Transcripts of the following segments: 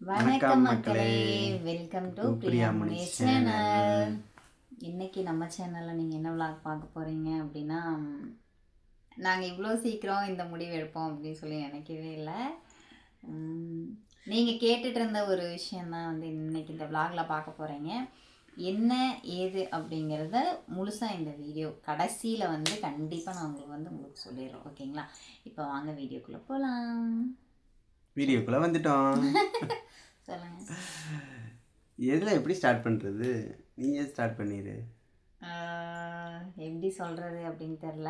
வணக்கம் மக்களே, welcome to Priya Priyamani Munis channel. இன்னைக்கு நம்ம சேனலில் நீங்கள் என்ன விளாக் பார்க்க போகிறீங்க அப்படின்னா, நாங்கள் இவ்வளோ சீக்கிரம் இந்த முடிவு எடுப்போம் அப்படின்னு சொல்லி நினைக்கவே இல்லை. நீங்கள் கேட்டுட்டு இருந்த ஒரு விஷயந்தான் வந்து இன்னைக்கு இந்த விளாகில் பார்க்க போகிறீங்க. என்ன ஏது அப்படிங்கிறத முழுசாக இந்த வீடியோ கடைசியில் வந்து கண்டிப்பாக நான் உங்களுக்கு சொல்லிடுறோம். ஓகேங்களா? இப்போ வாங்க வீடியோக்குள்ளே போகலாம். வீடியோக்குள்ளே வந்துட்டோம். சொல்லுங்க, எதில் எப்படி ஸ்டார்ட் பண்ணுறது? நீங்கள் ஸ்டார்ட் பண்ணிடு. எப்படி சொல்கிறது அப்படின்னு தெரில.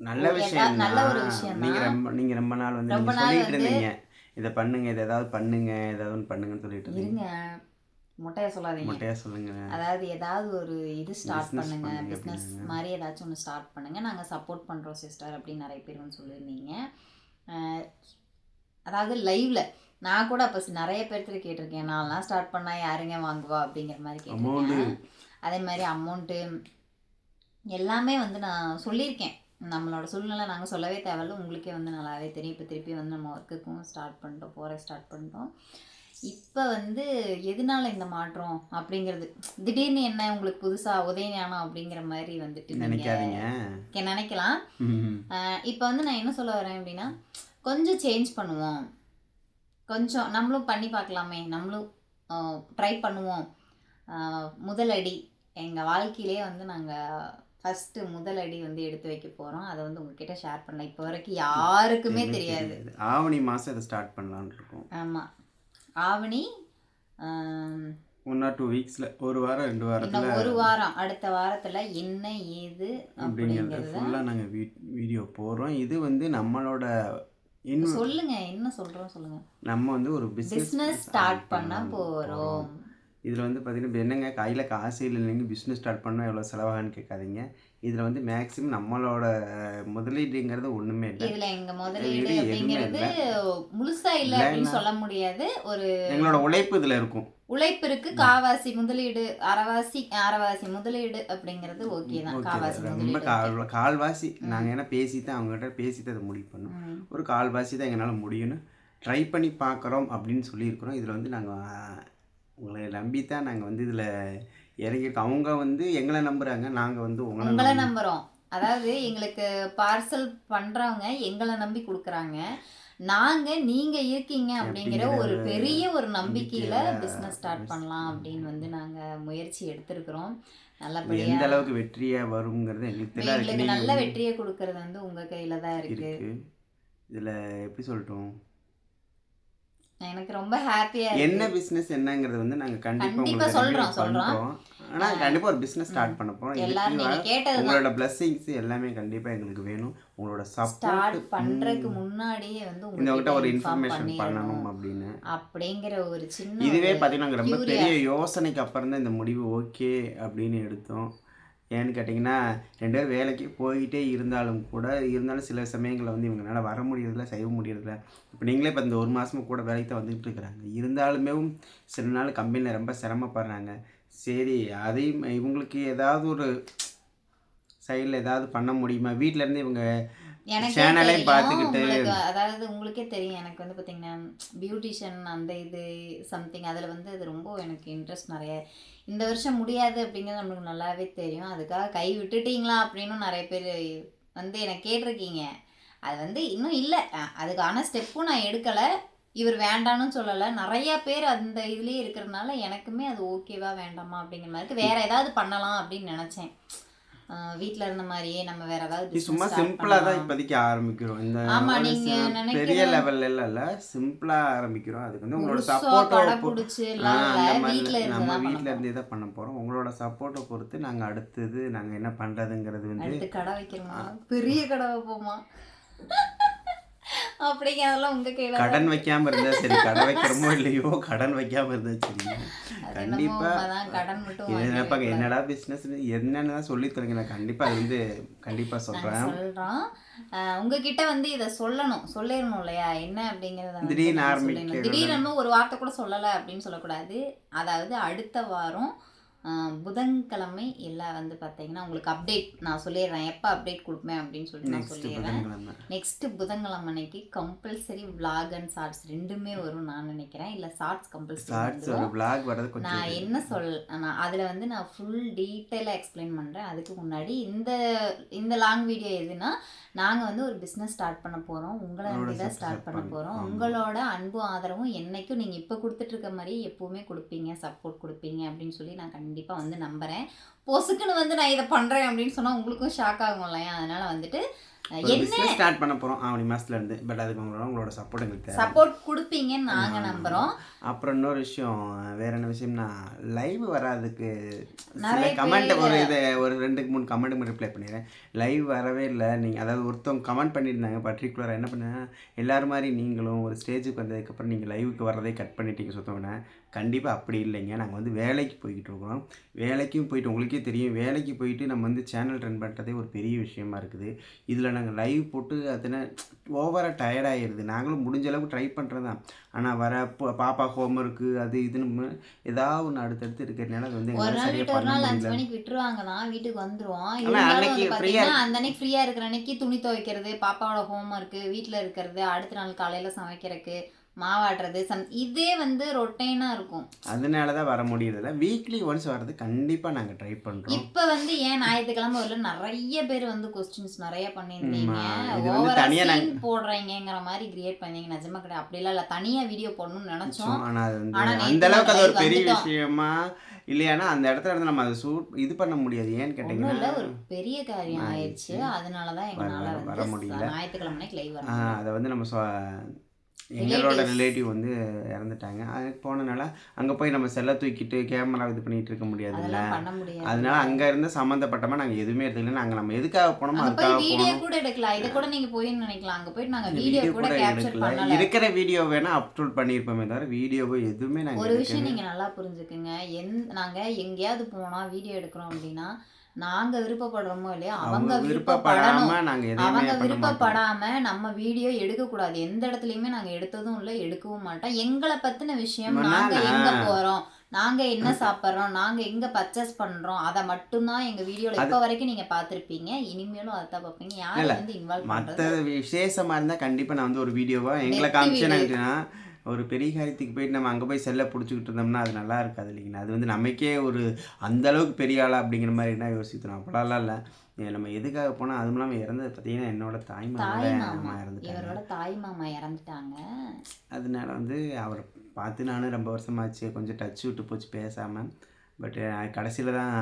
நல்ல விஷயம், நல்ல ஒரு விஷயம். நீங்கள் ரொம்ப நாள் வந்து நீங்கள் சொல்லிட்டு இருந்தீங்க, இதை பண்ணுங்க, இதை ஏதாவது பண்ணுங்க, ஏதாவது ஒன்று பண்ணுங்கன்னு சொல்லிட்டு இருந்தீங்க. மொட்டையா சொல்லாதீங்க, மொட்டையா சொல்லுங்க. அதாவது ஏதாவது ஒரு இது ஸ்டார்ட் பண்ணுங்க, பிஸ்னஸ் மாதிரி ஏதாச்சும் ஒன்று ஸ்டார்ட் பண்ணுங்க, நாங்கள் சப்போர்ட் பண்ணுறோம் சிஸ்டர் அப்படின்னு நிறைய பேர் வந்து சொல்லியிருந்தீங்க. அதாவது லைவ்ல நான் கூட அப்போ நிறைய பேர்த்துல கேட்டிருக்கேன், நான்லாம் ஸ்டார்ட் பண்ணால் யாருங்க வாங்குவா அப்படிங்கிற மாதிரி கேட்டிருக்கேன். அதே மாதிரி அமௌண்ட்டு எல்லாமே வந்து நான் சொல்லியிருக்கேன். நம்மளோட சூழ்நிலை நாங்கள் சொல்லவே தேவையில்ல, உங்களுக்கே வந்து நல்லாவே தெரியும். இப்போ திருப்பி வந்து நம்ம ஒர்க்குக்கும் ஸ்டார்ட் பண்ணிட்டோம். இப்போ வந்து எதனால இந்த மாற்றம் அப்படிங்கிறது, திடீர்னு என்ன உங்களுக்கு புதுசாக உதயஞானம் அப்படிங்கிற மாதிரி வந்துட்டு நினைக்கலாம். இப்போ வந்து நான் என்ன சொல்ல வரேன் அப்படின்னா, கொஞ்சம் சேஞ்ச் பண்ணுவோம், கொஞ்சம் நம்மளும் பண்ணி பார்க்கலாமே, நம்மளும் ட்ரை பண்ணுவோம். முதலடி எங்கள் வாழ்க்கையிலே வந்து நாங்கள் ஃபஸ்ட்டு முதலடி வந்து எடுத்து வைக்க போகிறோம். அதை வந்து உங்ககிட்ட ஷேர் பண்ணலாம். இப்போ வரைக்கும் யாருக்குமே தெரியாது. ஆவணி மாதம் இதை ஸ்டார்ட் பண்ணலான்னு இருக்கோம். ஆமாம், ஆவணி 1 or 2 வீக்ஸில், ஒரு வாரம் 2 வாரத்தில், ஒரு வாரம், அடுத்த வாரத்தில் என்ன ஏது அப்படிங்கிறது ஃபுல்லாக நாங்கள் வீடியோ போடுறோம். இது வந்து நம்மளோட சொல்லுங்க, என்ன சொல்கிறோம் சொல்லுங்கள். நம்ம வந்து ஒரு பிஸ்னஸ் ஸ்டார்ட் பண்ண போகிறோம். இதில் வந்து பார்த்தீங்கன்னா என்னங்க கையில் காசு இல்லைங்க, பிஸ்னஸ் ஸ்டார்ட் பண்ணால் எவ்வளோ செலவாகன்னு கேட்காதீங்க. இதில் வந்து மேக்ஸிமம் நம்மளோட முதலீடுங்கிறது ஒன்றுமே இல்லை. இதில் எங்கள் முதலீடு அப்படிங்கிறது முழுசாக இல்லை அப்படின்னு சொல்ல முடியாது. ஒரு எங்களோட உழைப்பு இதில் இருக்கும். உழைப்பு இருக்கு, காவாசி முதலீடு, அரைவாசி முதலீடு அப்படிங்கிறது ஓகே தான். காவாசி ரொம்ப கால்வாசி நாங்கள் ஏன்னா பேசித்தான் அவங்ககிட்ட பேசித்தான் அதை முடிவு பண்ணோம். ஒரு கால்வாசி தான் எங்களால் முடியும்னு ட்ரை பண்ணி பார்க்குறோம் அப்படின்னு சொல்லியிருக்கிறோம். இதில் வந்து நாங்கள் உங்களை நம்பித்தான் நாங்கள் வந்து இதில் இறங்கியிருக்கோம். அவங்க வந்து எங்களை நம்புகிறாங்க, நாங்கள் வந்து உங்களை நம்புகிறோம். அதாவது எங்களுக்கு பார்சல் பண்ணுறவங்க எங்களை நம்பி கொடுக்குறாங்க, நாங்கள் நீங்கள் இருக்கீங்க அப்படிங்கிற ஒரு பெரிய ஒரு நம்பிக்கையில் பிஸ்னஸ் ஸ்டார்ட் பண்ணலாம் அப்படின்னு வந்து நாங்கள் முயற்சி எடுத்திருக்கிறோம். நல்லபடியாக எந்த அளவுக்கு வெற்றியாக வருங்கிறது எங்களுக்கு நல்ல வெற்றியை கொடுக்கறது வந்து உங்கள் கையில் தான் இருக்குது. இதில் எப்படி சொல்லட்டும், எனக்கு ரொம்ப ஹாப்பியா இருக்கு. என்ன பிசினஸ் என்னங்கிறது வந்து நாங்க கண்டிப்பா சொல்றோம். ஆனா கண்டிப்பா ஒரு பிசினஸ் ஸ்டார்ட் பண்ண போறோம். எல்லாரும் நீங்க கேட்டது, உங்களோட blessings எல்லாமே கண்டிப்பா எங்களுக்கு வேணும். உங்களோட சப்போர்ட் ஸ்டார்ட் பண்றதுக்கு முன்னாடியே வந்து உங்ககிட்ட ஒரு இன்ஃபர்மேஷன் பண்ணணும் அப்படின்னு அப்படிங்கிற ஒரு சின்ன, இதுவே பாத்தீங்கன்னா ரொம்ப பெரிய யோசனைக்கு அப்புறம் தான் இந்த முடிவு ஓகே அப்படின்னு எடுத்தோம். ஏன்னு கேட்டிங்கன்னா 2 பேர் வேலைக்கு போய்கிட்டே இருந்தாலும் சில சமயங்களில் வந்து இவங்களால வர முடியறதில்ல, செய்ய முடியறதில்ல. இப்போ நீங்களே இப்போ இந்த 1 மாதமும் கூட வேலைக்கு தான் வந்துகிட்டு இருக்கிறாங்க. இருந்தாலுமே சில நாள் கம்பெனியில் ரொம்ப சிரமப்படுறாங்க. சரி, அதையும் இவங்களுக்கு ஏதாவது ஒரு சைடில் ஏதாவது பண்ண முடியுமா, வீட்டிலேருந்து இவங்க சேனலே பார்த்துக்கிட்டு. அதாவது உங்களுக்கே தெரியும், எனக்கு வந்து பார்த்தீங்கன்னா பியூட்டிஷியன் அந்த இது சம்திங் அதில் வந்து அது ரொம்ப எனக்கு இன்ட்ரெஸ்ட் நிறைய. இந்த வருஷம் முடியாது அப்படிங்கிறது நம்மளுக்கு நல்லாவே தெரியும். அதுக்காக கை விட்டுட்டீங்களா அப்படின்னு நிறைய பேர் வந்து எனக்கு கேட்டிருக்கீங்க. அது வந்து இன்னும் இல்லை, அதுக்கான ஸ்டெப்பும் நான் எடுக்கலை. இவர் வேண்டான்னு சொல்லலை, நிறையா பேர் அந்த இதுலேயே இருக்கிறதுனால எனக்குமே அது ஓகேவா வேண்டாமா அப்படிங்கிற மாதிரி வேறு ஏதாவது பண்ணலாம் அப்படின்னு நினச்சேன். வீட்டில் இருந்த மாதிரியே நம்ம வேற ஏதாவது சும்மா சிம்பிளாக தான் இப்போதைக்கு ஆரம்பிக்கிறோம். இந்த பெரிய லெவல்ல இல்லை, சிம்பிளாக ஆரம்பிக்கிறோம். அதுக்கு வந்து உங்களோட சப்போர்ட்டை நம்ம வீட்டில் இருந்தே தான் பண்ண போகிறோம். உங்களோட சப்போர்ட்டை பொறுத்து நாங்கள் அடுத்தது நாங்கள் என்ன பண்ணுறதுங்கிறது வந்து கடை வைக்கிறோமா, பெரிய கடை வைப்போமா அப்படிங்கிறதெல்லாம் உங்க கையில. கடன் வைக்காம இருந்தா சரி, கடை வைக்கிறோமோ இல்லையோ கடன் வைக்காம இருந்தா சரி. கண்டிப்பா என்னடா பிசினஸ் என்னன்னு தான் சொல்லி தருங்க, நான் கண்டிப்பா அது வந்து கண்டிப்பா சொல்றோம். உங்ககிட்ட வந்து இதை சொல்லிடணும் இல்லையா, என்ன அப்படிங்கறத திடீர்னு திடீர்னு ஒரு வார்த்தை கூட சொல்லலை அப்படின்னு சொல்லக்கூடாது. அதாவது அடுத்த வாரம் புதன்கிழமை எல்லாம் வந்து பார்த்தீங்கன்னா உங்களுக்கு அப்டேட் நான் சொல்லிடுறேன், எப்போ அப்டேட் கொடுப்பேன் அப்படின்னு சொல்லிட்டு நான் சொல்லிடுறேன். நெக்ஸ்ட்டு புதன்கிழமை அன்னைக்கு கம்பல்சரி vlog அண்ட் ஷார்ட்ஸ் ரெண்டுமே வரும் நான் நினைக்கிறேன். இல்லை ஷார்ட்ஸ் கம்பல்சரி. நான் என்ன நான் அதில் வந்து நான் ஃபுல் டீட்டெயிலாக எக்ஸ்பிளைன் பண்ணுறேன். அதுக்கு முன்னாடி இந்த லாங் வீடியோ எதுனா, நாங்கள் வந்து ஒரு பிஸ்னஸ் ஸ்டார்ட் பண்ண போகிறோம், உங்களை நம்பி தான் ஸ்டார்ட் பண்ண போகிறோம். உங்களோட அன்பும் ஆதரவும் என்னைக்கும் நீங்கள் இப்போ கொடுத்துட்ருக்க மாதிரி எப்போவுமே கொடுப்பீங்க, சப்போர்ட் கொடுப்பீங்க அப்படின்னு சொல்லி நான் கண்டிப்பாக வந்து நம்புகிறேன். பொசுக்குன்னு வந்து நான் இதை பண்ணுறேன் அப்படின்னு சொன்னால் உங்களுக்கும் ஷாக் ஆகும் இல்லையா? அதனால் வந்துட்டு என்ன ஸ்டார்ட் பண்ண போகிறோம் ஆவணி மாதத்துல இருந்து. பட் அதுக்கு உங்களோட சப்போர்ட் எங்களுக்கு சப்போர்ட் கொடுப்பீங்கன்னு நாங்கள் நம்புகிறோம். அப்புறம் இன்னொரு விஷயம், வேற என்ன விஷயம்னா, லைவ் வராதுக்கு கமெண்ட் ஒரு 2-3 கமெண்ட்டுக்கு ரிப்ளை பண்ணிடுறேன். லைவ் வரவே இல்லை நீங்கள், அதாவது ஒருத்தவங்க கமெண்ட் பண்ணியிருந்தாங்க பர்டிகுலராக. என்ன பண்ணேன், எல்லோரும் மாதிரி நீங்களும் ஒரு ஸ்டேஜுக்கு வந்ததுக்கப்புறம் நீங்கள் லைவுக்கு வர்றதே கட் பண்ணிட்டீங்க சுத்தவன. கண்டிப்பாக அப்படி இல்லைங்க. நாங்கள் வந்து வேலைக்கு போய்கிட்டு இருக்கோம். வேலைக்கும் போயிட்டு உங்களுக்கே தெரியும், வேலைக்கு போயிட்டு நம்ம வந்து சேனல் ரன் பண்ணுறதே ஒரு பெரிய விஷயமா இருக்குது. இதில் நாங்கள் லைவ் போட்டு அதுனா ஓவராக டயர்டாகிடுது. நாங்களும் முடிஞ்ச அளவுக்கு ட்ரை பண்ணுறது தான். ஆனால் வர பாப்பா ஹோம்ஒர்க்கு அது இதுன்னு ஏதாவது ஒன்று அடுத்தடுத்து இருக்கிறதுனால அது வந்து விட்டுருவாங்க தான், வீட்டுக்கு வந்துருவோம். அந்த அன்னைக்கு ஃப்ரீயாக இருக்கிற அன்னைக்கு துணி துவைக்கிறது, பாப்பாவோட ஹோம்ஒர்க்கு, வீட்டில் இருக்கிறது, அடுத்த நாள் காலையில் சமைக்கிறதுக்கு, மாவாடுறது, இதே வந்து ரொட்டைனாக இருக்கும். அதனால தான் வர முடியறதில்ல. வீக்லி ஒன்ஸ் வர்றது கண்டிப்பாக நாங்கள் ட்ரை பண்ணுறோம். இப்போ வந்து ஏன் ஞாயிற்றுக்கிழமை வரல, நிறைய பேர் வந்து கொஸ்டின்ஸ் நிறைய பண்ணியிருந்தீங்க. போடுறீங்கிற மாதிரி கிரியேட் பண்ணீங்க. நிஜமா கிடையாது, அப்படிலாம் இல்லை. தனியாக வீடியோ போடணும்னு நினச்சோம். ஆனால் அந்த அளவுக்கு அது ஒரு பெரிய விஷயமா இல்லையானா அந்த இடத்துல இருந்து நம்ம அதை இது பண்ண முடியாது. ஏன்னு கேட்டீங்கன்னா ஒரு பெரிய காரியம் ஆயிடுச்சு. அதனால தான் எங்களால் வர முடியல. ஞாயிற்றுக்கிழமை லைவ் வர அதை வந்து நம்ம எங்களோட ரிலேட்டிவ் வந்து இறந்துட்டாங்க. அதுக்கு போனனால அங்கே போய் நம்ம செல்லை தூக்கிட்டு கேமரா இது பண்ணிகிட்டு இருக்க முடியாதுல்ல. அதனால அங்கே இருந்து சம்மந்தப்பட்டமாக நாங்கள் எதுவுமே எடுத்துக்கல. நாங்கள் நம்ம எதுக்காக போனோமோ அதுக்காக போனோம். கூட எடுக்கலாம், இதை கூட நீங்கள் போய் நினைக்கலாம். அங்கே போயிட்டு நாங்கள் வீடியோ கூட கேப்சர் பண்ணல. இருக்கிற வீடியோ வேணால் அப்லோட் பண்ணியிருப்போமே தவிர வீடியோவை எதுவுமே நாங்கள் ஒரு விஷயம் நீங்கள் நல்லா புரிஞ்சுக்குங்க. நாங்கள் எங்கேயாவது போனால் வீடியோ எடுக்கிறோம் அப்படின்னா நாங்க விருப்பப்படுறோமோ இல்லையா, அவங்க விருப்பப்படணும். அவங்க விருப்பப்படாம நம்ம வீடியோ எடுக்க கூடாது. எந்த இடத்துலயுமே நாங்க எடுத்ததும் இல்லை, எடுக்கவும் மாட்டோம். எங்களை பத்தின விஷயம், நாங்க எங்க போறோம், நாங்க என்ன சாப்பிட்றோம், நாங்க எங்க பர்ச்சேஸ் பண்றோம், அதை மட்டும்தான் எங்க வீடியோல இப்ப வரைக்கும் நீங்க பாத்திருப்பீங்க. இனிமேலும் அதான் பார்ப்பீங்க. யாரும் வந்து இன்வால்வ் மற்ற விசேஷமா இருந்தா கண்டிப்பா நான் வந்து ஒரு வீடியோவா எங்களை காமிச்சேன்னா, ஒரு பெரிய காரியத்துக்கு போயிட்டு நம்ம அங்கே போய் செல்லை பிடிச்சிக்கிட்டு இருந்தோம்னா அது நல்லா இருக்காது இல்லைங்களா. அது வந்து நமக்கே ஒரு அந்தளவுக்கு பெரிய ஆளா அப்படிங்கிற மாதிரி என்ன யோசித்தோம். அப்படிலாம் இல்லை. நம்ம எதுக்காக போனால், அதுவும் இல்லாமல் இறந்தது பார்த்தீங்கன்னா என்னோட தாய் மாமா இவரோட தாய் மாமா இறந்துட்டாங்க. அதனால வந்து அவரை பார்த்து நானும் ரொம்ப வருஷமாச்சு, கொஞ்சம் டச் விட்டு போச்சு பேசாமல். பட் கடைசியில் தான்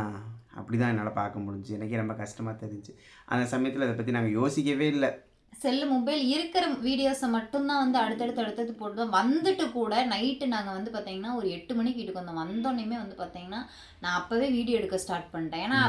அப்படி தான் என்னால் பார்க்க முடிஞ்சு. எனக்கே ரொம்ப கஷ்டமாக தெரிஞ்சு. அந்த சமயத்தில் அதை பற்றி நாங்கள் யோசிக்கவே இல்லை. செல்லு மொபைல் இருக்கிற வீடியோஸை மட்டும்தான் வந்து அடுத்தடுத்து போட்டுதான். வந்துட்டு கூட நைட்டு நாங்கள் வந்து பார்த்தீங்கன்னா ஒரு 8 மணிக்கு வீட்டுக்கு வந்தோம். வந்தோடனே வந்து பார்த்தீங்கன்னா நான் அப்போவே வீடியோ எடுக்க ஸ்டார்ட் பண்ணிட்டேன். ஏன்னா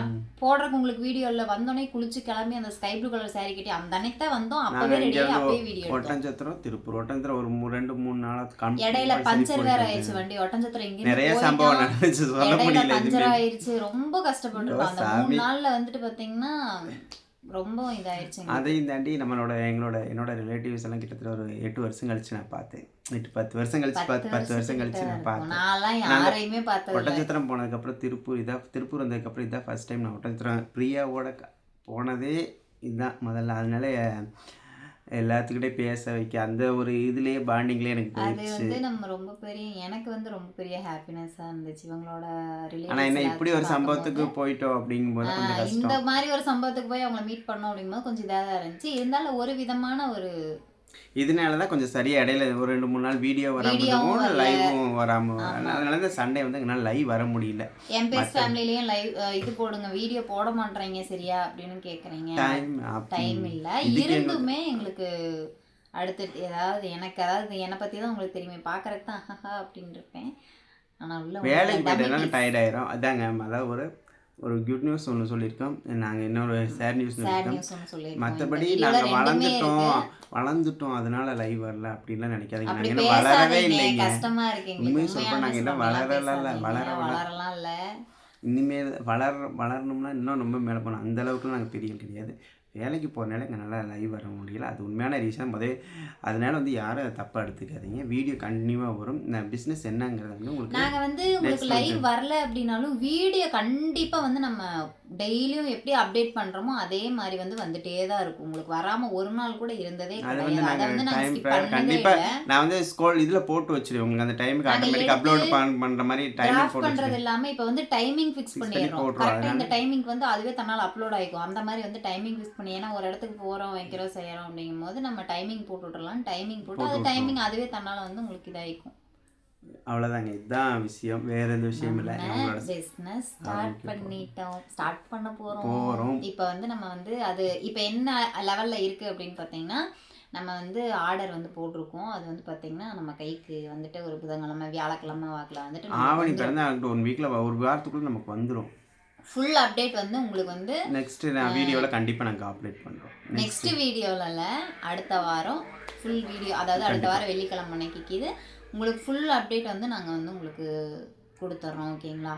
போடுறக்கு உங்களுக்கு வீடியோ இல்லை. வந்தோடனே குளிச்சு கிளம்பி அந்த ஸ்கை ப்ளூ கலர் சாரி கட்டி அந்த அன்னைக்கு தான் வந்தோம். அப்போவே ரெடியாக அப்பவே வீடியோ ஒட்டஞ்சத்திரம், திருப்பூர் ஒட்டஞ்சத்திரம் ஒரு 2-3 நாள் இடையில பஞ்சர் வேற ஆயிடுச்சு வண்டி. ஒட்டஞ்சத்திரம் இங்கே நிறைய சம்பவம் நடந்துச்சு, இடையில பஞ்சர் ஆயிடுச்சு. ரொம்ப கஷ்டப்பட்டுருக்கோம் அந்த 3 நாள்ல வந்துட்டு பார்த்தீங்கன்னா. ரொம்ப இதாயிடுச்சு. அதையும் தாண்டி என்னோட ரிலேட்டிவ்ஸ் எல்லாம் கிட்டத்தட்ட ஒரு 8 வருஷம் கழிச்சு நான் பார்த்தேன். 10 வருஷம் கழிச்சு 10 வருஷம் கழிச்சு நான் பார்த்தேன். ஒட்டஞ்சத்திரம் போனதுக்கப்புறம் திருப்பூர் வந்ததுக்கப்புறம் இதான் ஃபர்ஸ்ட் டைம் நான் ஒட்டஞ்சத்திரம் பிரியாவோட போனதே இதுதான் முதல்ல. அதனால எல்லாத்துக்கிட்டே பேச வைக்க அந்த ஒரு இதுலயே பாண்டிங்லயே எனக்கு போயிடுச்சு. அது வந்து நம்ம ரொம்ப பெரிய, எனக்கு வந்து ரொம்ப பெரிய ஹாப்பினஸா இருந்துச்சு இவங்களோட ரிலேஷன். ஆனா என்ன இப்படி ஒரு சம்பவத்துக்கு போயிட்டோம் அப்படிங்கும்போது கொஞ்சம் கஷ்டம். இந்த மாதிரி ஒரு சம்பவத்துக்கு போய் அவங்கள மீட் பண்ணோம் அப்படிங்கும்போது கொஞ்சம் இதாக தான் இருந்துச்சு. இருந்தாலும் ஒரு விதமான ஒரு இதனாலதான் கொஞ்சம் சரியா இடையில ஒரு 2-3 நாள் வீடியோ வராம லைவும் வராம, அதனால தான் சண்டே வந்து எங்களால் லைவ் வர முடியல. என் பேஸ் ஃபேமிலிலயும் லைவ் இது போடுங்க, வீடியோ போட மாட்டேறீங்க சரியா அப்படின்னு கேக்குறீங்க. டைம் இல்ல. இருந்துமே எங்களுக்கு அடுத்து ஏதாவது என்னை பத்தி தான் உங்களுக்கு தெரியுமே, பாக்குறதுக்கு தான் அப்படின்னு இருப்பேன். ஆனா உள்ள வேலைக்கு போயிட்டு டயர்ட் ஆயிரும். அதாங்க, அதாவது ஒரு குட் நியூஸ் ஒன்று சொல்லியிருக்கோம், நாங்கள் இன்னொரு சேட் நியூஸ் சொல்லியிருக்கோம். மற்றபடி நாங்கள் வளர்ந்துட்டோம் அதனால லைவ் வரல அப்படின்லாம் நினைக்காதீங்க. நாங்கள் இன்னும் வளரவே இல்லைங்க. உண்மையை சொல்கிறோம், நாங்கள் இன்னும் வளரலாம் இல்லை. இனிமேல் வளரணும்னா இன்னும் ரொம்ப மேலே போகணும். அந்த அளவுக்குலாம் நாங்கள் பெரிய கிடையாது. வேலைக்கு போகிறனால இங்கே நல்லா லைவ் வர முடியல. அது உண்மையான ரீசன். அதனால வந்து யாரும் அதை தப்பாக எடுத்துக்காதீங்க. வீடியோ கண்டினியூவாக வரும். நான் பிஸ்னஸ் என்னங்கிறத வந்து உங்களுக்கு நாங்கள் வந்து உங்களுக்கு லைவ் வரல அப்படின்னாலும் வீடியோ கண்டிப்பாக வந்து நம்ம டெய்லியும் எப்படி அப்டேட் பண்ணுறோமோ அதே மாதிரி வந்து வந்துட்டே தான் இருக்கும். உங்களுக்கு வராமல் ஒரு நாள் கூட இருந்ததே அது வந்து கிடையாது. அதை வந்து நாங்கள் நாங்கள் டைம் ஸ்கிப் பண்ணதே கண்டிப்பாக இல்லை. நான் வந்து இதில் போட்டு வச்சிருவேன். உங்களுக்கு அந்த டைமுக்கு நாங்கள் ஆட்டோமேட்டிக் அப்லோட் பண்ணுற மாதிரி டைமிங் டிராஃப்ட் போட்டு பண்ணுறது வச்சிருவேன். இல்லாமல் இப்போ வந்து டைமிங் ஃபிக்ஸ் பண்ணிடுறோம். போட்டுருவோம். கரெக்டாக இந்த அதனால டைமிங்க்கு வந்து அதுவே தன்னால் அப்லோட் ஆகிக்கும். அந்த மாதிரி வந்து டைமிங் ஃபிக்ஸ் பண்ணி, ஏன்னா ஒரு இடத்துக்கு போகிறோம் வைக்கிறோம் செய்கிறோம் அப்படிங்கும் போது நம்ம டைமிங் போட்டு விட்றலாம். டைமிங் போட்டு அது போட்டு டைமிங் அதுவே தன்னால் வந்து உங்களுக்கு இதாகிக்கும். அவ்வளோதாங்க. இதுதான் விஷயம். வேற எந்த விஷயம் இல்லை. நம்மளோட பிஸ்னஸ் ஸ்டார்ட் பண்ணிட்டோம், ஸ்டார்ட் பண்ண போகிறோம். போகிறோம். இப்போ வந்து நம்ம வந்து அது இப்போ என்ன லெவலில் இருக்குது அப்படின்னு பார்த்தீங்கன்னா, நம்ம வந்து ஆர்டர் வந்து போட்டிருக்கோம். அது வந்து பார்த்தீங்கன்னா நம்ம கைக்கு வந்துட்டு ஒரு புதன்கிழமை வியாழக்கிழமை வாக்கில் வந்துட்டு ஆவணி பிறந்தா 1 வீக்கில் ஒரு வாரத்துக்குள்ளே நமக்கு வந்துடும். ஃபுல் அப்டேட் வந்து உங்களுக்கு வந்து நெக்ஸ்ட்டு நான் வீடியோவில் கண்டிப்பாக நாங்கள் அப்டேட் பண்ணுறோம். நெக்ஸ்ட் வீடியோவில் அடுத்த வாரம் ஃபுல் வீடியோ, அதாவது அடுத்த வாரம் வெள்ளிக்கிழமை அன்னைக்கு இது உங்களுக்கு ஃபுல் அப்டேட் வந்து நாங்கள் வந்து உங்களுக்கு கொடுத்துட்றோம். ஓகேங்களா?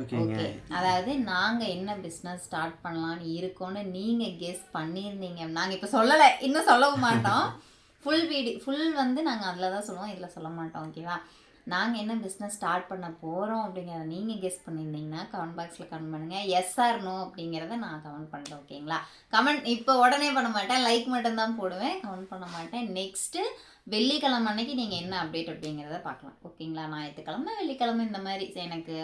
ஓகேங்க. ஓகே. அதாவது நாங்கள் என்ன பிஸ்னஸ் ஸ்டார்ட் பண்ணலான்னு இருக்கோன்னு நீங்கள் கெஸ் பண்ணியிருந்தீங்க. நாங்கள் இப்போ சொல்லலை, இன்னும் சொல்லவும் மாட்டோம். ஃபுல் வந்து நாங்கள் அதில் தான் சொல்லுவோம், இதில் சொல்ல மாட்டோம். ஓகேவா? நாங்கள் என்ன பிஸ்னஸ் ஸ்டார்ட் பண்ண போகிறோம் அப்படிங்கிறத நீங்கள் கெஸ் பண்ணியிருந்தீங்கன்னா கமெண்ட் பாக்ஸில் கமெண்ட் பண்ணுங்கள். எஸ் ஆர் நோ அப்படிங்கிறத நான் கமெண்ட் பண்ணுறேன். ஓகேங்களா? கமெண்ட் இப்போ உடனே பண்ண மாட்டேன், லைக் மட்டும்தான் போடுவேன், கமெண்ட் பண்ண மாட்டேன். நெக்ஸ்ட்டு வெள்ளிக்கிழமை அன்னைக்கு நீங்கள் என்ன அப்டேட் அப்படிங்கிறத பார்க்கலாம். ஓகேங்களா? ஞாயிற்றுக்கிழமை வெள்ளிக்கிழமை இந்த மாதிரி எனக்கு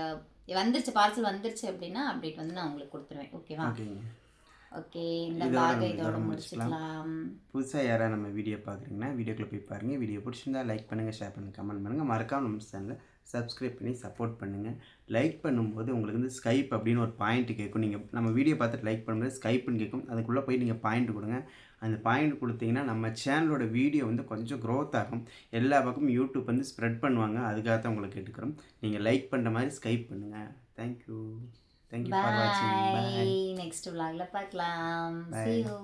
வந்துருச்சு, பார்சல் வந்துருச்சு அப்படின்னா அப்டேட் வந்து நான் உங்களுக்கு கொடுத்துருவேன். ஓகேவா? ஓகே. இந்த vlog இதோட முடிச்சுக்கலாம். புதுசாக யாராவது நம்ம வீடியோ பார்க்குறீங்கன்னா வீடியோக்குள்ளே போய் பாருங்கள். வீடியோ பிடிச்சிருந்தா லைக் பண்ணுங்கள், ஷேர் பண்ணுங்கள், கமெண்ட் பண்ணுங்கள். மறக்காம நம்ம சேனலை சப்ஸ்கிரைப் பண்ணி சப்போர்ட் பண்ணுங்கள். லைக் பண்ணும்போது உங்களுக்கு வந்து ஸ்கைப் அப்படின்னு ஒரு பாயிண்ட் கேட்கும். நீங்கள் நம்ம வீடியோ பார்த்துட்டு லைக் பண்ணும்போது ஸ்கைப்புன்னு கேட்கும். அதுக்குள்ளே போய் நீங்கள் பாயிண்ட் கொடுங்க. அந்த பாயிண்ட் கொடுத்தீங்கன்னா நம்ம சேனலோட வீடியோ வந்து கொஞ்சம் க்ரோத் ஆகும். எல்லா பக்கமும் யூடியூப் வந்து ஸ்ப்ரெட் பண்ணுவாங்க. அதுக்காக தான் உங்களை கேட்டுக்கிறோம். நீங்கள் லைக் பண்ணுற மாதிரி ஸ்கைப் பண்ணுங்கள். தேங்க்யூ ஃபார் வாட்சிங். பாய். நெக்ஸ்ட் vlogல பார்க்கலாம். See you.